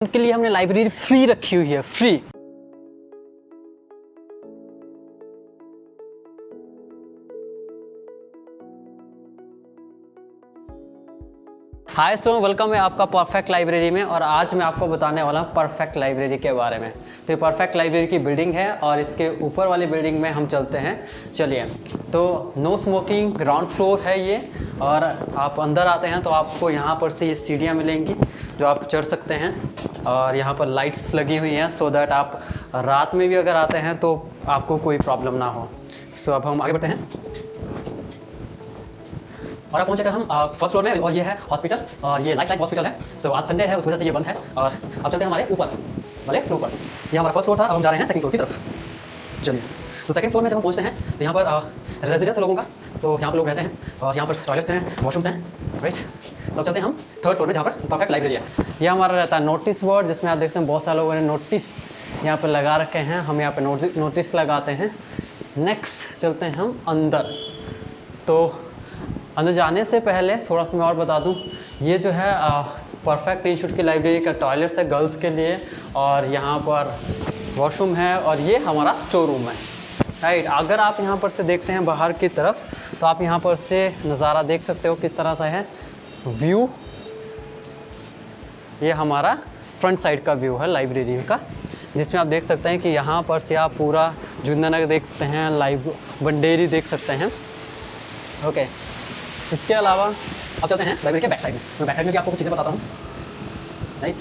उनके लिए हमने लाइब्रेरी फ्री रखी हुई है, फ्री। हाय स्टूडेंट, वेलकम है आपका परफेक्ट लाइब्रेरी में। और आज मैं आपको बताने वाला हूँ परफेक्ट लाइब्रेरी के बारे में। तो ये परफेक्ट लाइब्रेरी की बिल्डिंग है और इसके ऊपर वाली बिल्डिंग में हम चलते हैं। चलिए, तो नो स्मोकिंग ग्राउंड फ्लोर है ये। और आप अंदर आते हैं तो आपको यहाँ पर से ये सीढ़ियाँ मिलेंगी जो आप चढ़ सकते हैं। और यहाँ पर लाइट्स लगी हुई हैं सो दैट आप रात में भी अगर आते हैं तो आपको कोई प्रॉब्लम ना हो। सो अब हम आगे बढ़ते हैं और अब पहुंचे हम फर्स्ट फ्लोर में। और ये है हॉस्पिटल और ये लाइफ हॉस्पिटल है। सो आज संडे है, उस वजह से ये बंद है। और अब चलते हैं हमारे ऊपर वाले फ्लोर पर। ये हमारा फर्स्ट फ्लोर था, अब हम जा रहे हैं सेकंड फ्लोर की तरफ। चलिए, तो सेकंड फ्लोर में जब हम पहुंचते हैं तो यहाँ पर रेजिडेंस लोगों का, तो यहाँ पर लोग रहते हैं और यहाँ पर टॉयलेट्स हैं, वॉशरूम्स हैं, राइट। तो अब चलते हैं हम थर्ड फ्लोर में जहाँ पर परफेक्ट लाइब्रेरी है। ये हमारा रहता है नोटिस बोर्ड, जिसमें आप देखते हैं बहुत सारे लोगों ने नोटिस यहाँ पर लगा रखे हैं। हम यहाँ पर नोटिस लगाते हैं। नेक्स्ट चलते हैं हम अंदर। तो अंदर जाने से पहले थोड़ा सा मैं और बता दूं, ये जो है परफेक्ट इंस्टीट्यूट की लाइब्रेरी का टॉयलेट्स है गर्ल्स के लिए, और यहाँ पर वॉशरूम है, और ये हमारा स्टोर रूम है, राइट। अगर आप यहाँ पर से देखते हैं बाहर की तरफ तो आप यहाँ पर से नज़ारा देख सकते हो किस तरह से है व्यू। ये हमारा फ्रंट साइड का व्यू है लाइब्रेरी का, जिसमें आप देख सकते हैं कि यहाँ पर से आप पूरा जुन्ननगर देख सकते हैं, बंडेरी देख सकते हैं। ओके, इसके अलावा अब चलते हैं लाइब्रेरी के बैक साइड में। मैं बैक साइड में भी आपको कुछ चीज़ें बताता हूँ, राइट।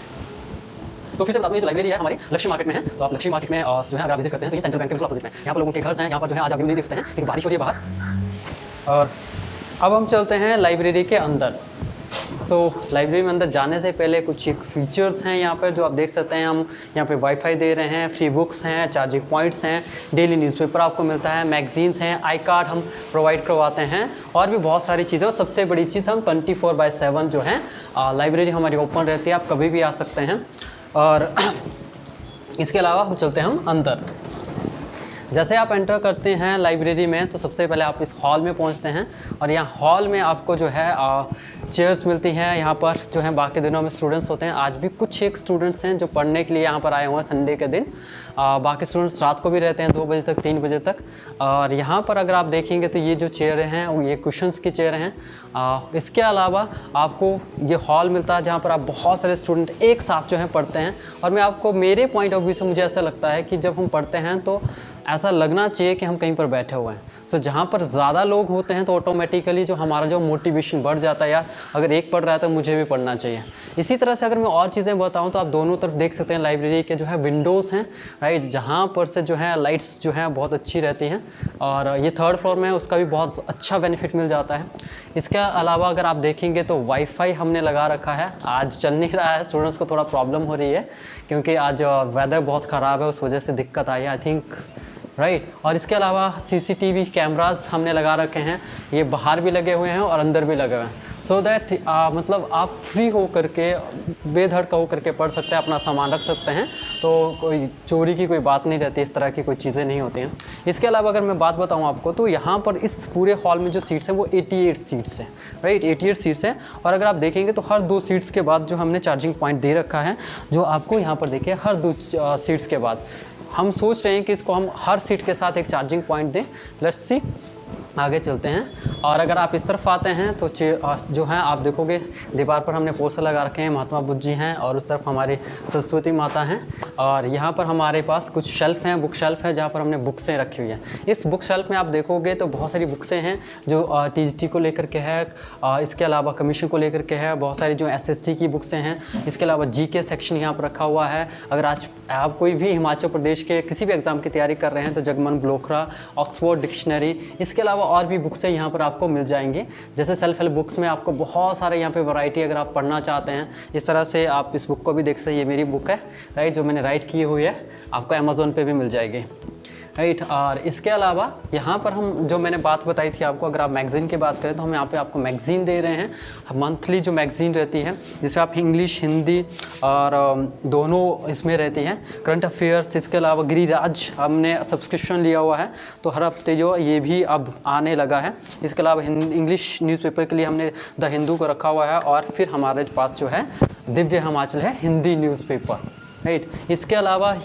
सो फिर से बता दूँ, ये जो लाइब्रेरी है हमारी लक्ष्मी मार्केट में है। तो आप लक्ष्मी मार्केट में और जो है अगर आप विजिट करते हैं तो ये सेंट्रल बैंक के बिल्कुल अपोजिट में। यहाँ पर लोगों के घर हैं, यहाँ पर जो है आज आप व्यू नहीं दिखते हैं क्योंकि बारिश हो रही है बाहर। और अब हम चलते हैं लाइब्रेरी के अंदर। सो लाइब्रेरी में अंदर जाने से पहले कुछ एक फीचर्स हैं यहाँ पर जो आप देख सकते हैं। हम यहाँ पे वाईफाई दे रहे हैं, फ्री बुक्स हैं, चार्जिंग पॉइंट्स हैं, डेली न्यूज़पेपर आपको मिलता है, मैगजीन्स हैं, आई कार्ड हम प्रोवाइड करवाते हैं, और भी बहुत सारी चीज़ें। और सबसे बड़ी चीज़, हम 24/7 जो है लाइब्रेरी हमारी ओपन रहती है, आप कभी भी आ सकते हैं। और इसके अलावा हम चलते हैं हम अंदर। जैसे आप एंटर करते हैं लाइब्रेरी में तो सबसे पहले आप इस हॉल में पहुंचते हैं, और यहाँ हॉल में आपको जो है चेयर्स मिलती हैं। यहाँ पर जो है बाकी दिनों में स्टूडेंट्स होते हैं, आज भी कुछ एक स्टूडेंट्स हैं जो पढ़ने के लिए यहाँ पर आए हुए हैं संडे के दिन। बाकी स्टूडेंट्स रात को भी रहते हैं 2 बजे तक, 3 बजे तक। और यहाँ पर अगर आप देखेंगे तो ये जो चेयर हैं वो ये कुशन्स की चेयर हैं। इसके अलावा आपको ये हॉल मिलता है जहाँ पर आप बहुत सारे स्टूडेंट एक साथ जो हैं पढ़ते हैं। और मैं आपको, मेरे पॉइंट ऑफ व्यू से मुझे ऐसा लगता है कि जब हम पढ़ते हैं तो ऐसा लगना चाहिए कि हम कहीं पर बैठे हुए हैं। सो जहाँ पर ज़्यादा लोग होते हैं तो ऑटोमेटिकली जो हमारा जो मोटिवेशन बढ़ जाता है, यार अगर एक पढ़ रहा है तो मुझे भी पढ़ना चाहिए। इसी तरह से अगर मैं और चीज़ें बताऊँ तो आप दोनों तरफ देख सकते हैं लाइब्रेरी के जो है विंडोज़ हैं, राइट, जहाँ पर से जो है लाइट्स जो हैं बहुत अच्छी रहती हैं। और ये थर्ड फ्लोर में उसका भी बहुत अच्छा बेनिफिट मिल जाता है। इसके अलावा अगर आप देखेंगे तो वाईफाई हमने लगा रखा है। आज चल नहीं रहा है, स्टूडेंट्स को थोड़ा प्रॉब्लम हो रही है क्योंकि आज वेदर बहुत ख़राब है, उस वजह से दिक्कत आई है आई थिंक, राइट। और इसके अलावा सीसीटीवी कैमरास हमने लगा रखे हैं, ये बाहर भी लगे हुए हैं और अंदर भी लगे हुए हैं, सो दैट मतलब आप फ्री हो करके, बेधड़क हो करके पढ़ सकते हैं, अपना सामान रख सकते हैं। तो कोई चोरी की कोई बात नहीं रहती, इस तरह की कोई चीज़ें नहीं होती हैं। इसके अलावा अगर मैं बात बताऊं आपको तो यहाँ पर इस पूरे हॉल में जो सीट्स हैं वो 88 सीट्स हैं, राइट, 88 सीट्स हैं। और अगर आप देखेंगे तो हर 2 सीट्स के बाद जो हमने चार्जिंग पॉइंट दे रखा है, जो आपको यहाँ पर देखिए हर 2 सीट्स के बाद। हम सोच रहे हैं कि इसको हम हर सीट के साथ एक चार्जिंग पॉइंट दें। लेट्स सी, आगे चलते हैं। और अगर आप इस तरफ आते हैं तो जो है आप देखोगे दीवार पर हमने पोस्टर लगा रखे हैं, महात्मा बुद्ध जी हैं और उस तरफ हमारी सरस्वती माता हैं। और यहाँ पर हमारे पास कुछ शेल्फ़ हैं, बुक शेल्फ़ है जहाँ पर हमने बुक्सें रखी हुई हैं। इस बुक शेल्फ़ में आप देखोगे तो बहुत सारी बुक्सें हैं जो टीजीटी को लेकर के है, इसके अलावा कमीशन को लेकर के है, बहुत सारी जो एसएससी की बुक्सें हैं। इसके अलावा जीके सेक्शन यहाँ पर रखा हुआ है। अगर आज आप कोई भी हिमाचल प्रदेश के किसी भी एग्ज़ाम की तैयारी कर रहे हैं तो जगमन ब्लोखरा, ऑक्सफोर्ड डिक्शनरी, इसके अलावा और भी बुक्सें यहाँ पर आपको मिल जाएंगी। जैसे सेल्फ हेल्प बुक्स में आपको बहुत सारे यहाँ पे वैरायटी, अगर आप पढ़ना चाहते हैं इस तरह से आप इस बुक को भी देख सकते हैं। ये मेरी बुक है, राइट, जो मैंने राइट की हुई है, आपको अमेज़ॉन पे भी मिल जाएगी, राइट। और इसके अलावा यहाँ पर हम जो मैंने बात बताई थी आपको, अगर आप मैगज़ीन की बात करें तो हम यहाँ पे आपको मैगज़ीन दे रहे हैं, मंथली जो मैगज़ीन रहती है जिसमें आप इंग्लिश हिंदी और दोनों इसमें रहती हैं, करंट अफेयर्स। इसके अलावा गिरिराज हमने सब्सक्रिप्शन लिया हुआ है तो हर हफ्ते जो ये भी अब आने लगा है। इसके अलावा इंग्लिश न्यूज़पेपर के लिए हमने द हिंदू को रखा हुआ है, और फिर हमारे पास जो है दिव्य हिमाचल है हिंदी न्यूज़पेपर, राइट। इसके अलावा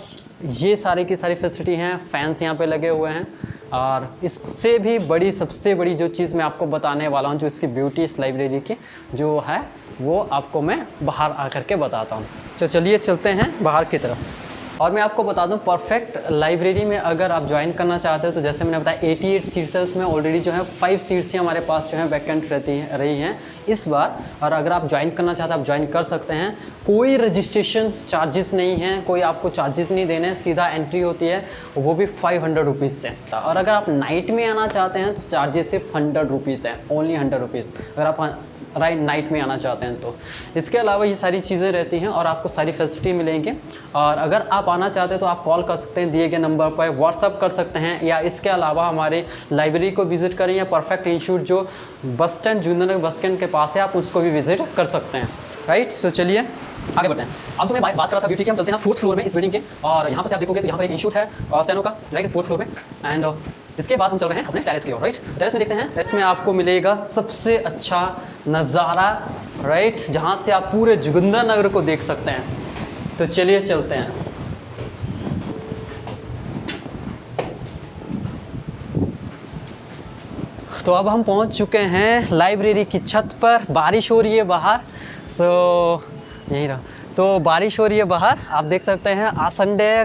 ये सारी की सारी फैसिलिटी हैं, फैंस यहाँ पे लगे हुए हैं। और इससे भी बड़ी, सबसे बड़ी जो चीज़ मैं आपको बताने वाला हूँ, जो इसकी ब्यूटी इस लाइब्रेरी की जो है वो आपको मैं बाहर आकर के बताता हूँ। तो चलिए चलते हैं बाहर की तरफ। और मैं आपको बता दूं, परफेक्ट लाइब्रेरी में अगर आप ज्वाइन करना चाहते हो तो जैसे मैंने बताया 88 सीट्स है, उसमें ऑलरेडी जो है 5 सीट्स ही हमारे पास जो है वैकेंट रही हैं इस बार। और अगर आप ज्वाइन करना चाहते हैं आप ज्वाइन कर सकते हैं, कोई रजिस्ट्रेशन चार्जेस नहीं है, कोई आपको चार्जेस नहीं देने हैं, सीधा एंट्री होती है, वो भी 500 रुपीज़ से। और अगर आप नाइट में आना चाहते हैं तो चार्जेस सिर्फ 100 रुपीज़ है, ओनली 100 रुपीज़ अगर आप नाइट में आना चाहते हैं तो। इसके अलावा ये सारी चीज़ें रहती हैं और आपको सारी फैसिलिटी मिलेंगी। और अगर आप आना चाहते हैं तो आप कॉल कर सकते हैं दिए गए नंबर पर, व्हाट्सअप कर सकते हैं, या इसके अलावा हमारे लाइब्रेरी को विज़िट करें, या परफेक्ट इंस्टीट्यूट जो bus stand Junnar bus stand के पास है आप उसको भी विज़िट कर सकते हैं, राइट। सो चलिए आगे बढ़ते हैं। अब जो मैं बात कर रहा था ब्यूटी की, हम चलते हैं 4th फ्लोर में इस बिल्डिंग के। और यहाँ पर से आप देखोगे तो यहाँ पर एक इंस्टीट्यूट है स्टेनो का, राइट, इस 4th फ्लोर में। एंड इसके बाद हम चल रहे हैं अपने टेरेस की ओर, राइट। टेरेस में देखते हैं, टेरेस में आपको मिलेगा सबसे अच्छा नज़ारा, राइट, जहाँ से आप पूरे जोगिंदरनगर को देख सकते हैं। तो चलिए चलते हैं। तो अब हम पहुँच चुके हैं लाइब्रेरी की छत पर। बारिश हो रही है बाहर, सो यहीं रहा। तो बारिश हो रही है बाहर, आप देख सकते हैं। आज संडे है,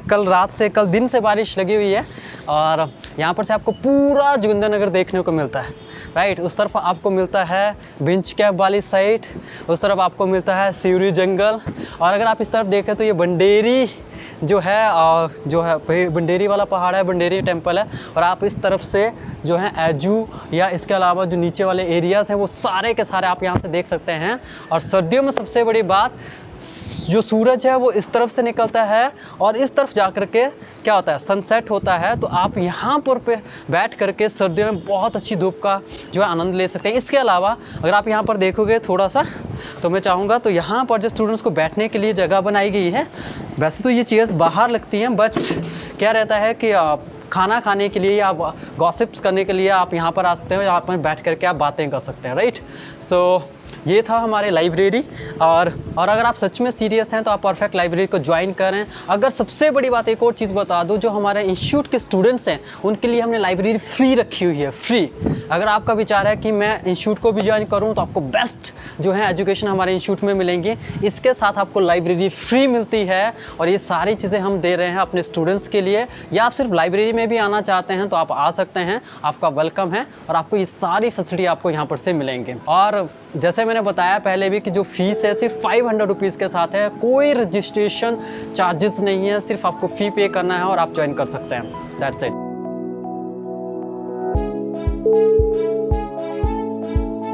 कल दिन से बारिश लगी हुई है। और यहाँ पर से आपको पूरा जोगिंदरनगर देखने को मिलता है, राइट। उस तरफ आपको मिलता है बिंच कैप वाली साइड, उस तरफ आपको मिलता है सिवरी जंगल। और अगर आप इस तरफ देखें तो ये बंडेरी जो है बंडेरी वाला पहाड़ है, बंडेरी टेम्पल है। और आप इस तरफ से जो है एजू या इसके अलावा जो नीचे वाले एरियाज़ हैं वो सारे के सारे आप यहाँ से देख सकते हैं। और सर्दियों में सबसे बड़ी बात, जो सूरज है वो इस तरफ से निकलता है और इस तरफ जा कर के क्या होता है, सनसेट होता है। तो आप यहाँ पर बैठ करके सर्दियों में बहुत अच्छी धूप का जो है आनंद ले सकते हैं। इसके अलावा अगर आप यहाँ पर देखोगे थोड़ा सा, तो मैं चाहूँगा तो यहाँ पर जो स्टूडेंट्स को बैठने के लिए जगह बनाई गई है। वैसे तो ये चेयर्स बाहर लगती हैं, बट क्या रहता है कि आप खाना खाने के लिए या गॉसिप्स करने के लिए आप यहाँ पर आ सकते हो, यहाँ पर बैठ करके आप बातें कर सकते हैं, राइट। सो ये था हमारे लाइब्रेरी। और अगर आप सच में सीरियस हैं तो आप परफेक्ट लाइब्रेरी को ज्वाइन करें। अगर सबसे बड़ी बात एक और चीज़ बता दूं, जो हमारे इंस्टीट्यूट के स्टूडेंट्स हैं उनके लिए हमने लाइब्रेरी फ्री रखी हुई है, फ्री। अगर आपका विचार है कि मैं इंस्टीट्यूट को भी ज्वाइन करूं तो आपको बेस्ट जो है एजुकेशन हमारे इंस्टीट्यूट में मिलेंगी। इसके साथ आपको लाइब्रेरी फ्री मिलती है और ये सारी चीज़ें हम दे रहे हैं अपने स्टूडेंट्स के लिए। या आप सिर्फ लाइब्रेरी में भी आना चाहते हैं तो आप आ सकते हैं, आपका वेलकम है और आपको ये सारी फैसिलिटी आपको यहाँ पर से मिलेंगे। और जैसे मैंने बताया पहले भी कि जो फीस है सिर्फ 500 रुपीज़ के साथ है, कोई रजिस्ट्रेशन चार्जेस नहीं है, सिर्फ आपको फ़ी पे करना है और आप ज्वाइन कर सकते हैं। That's it.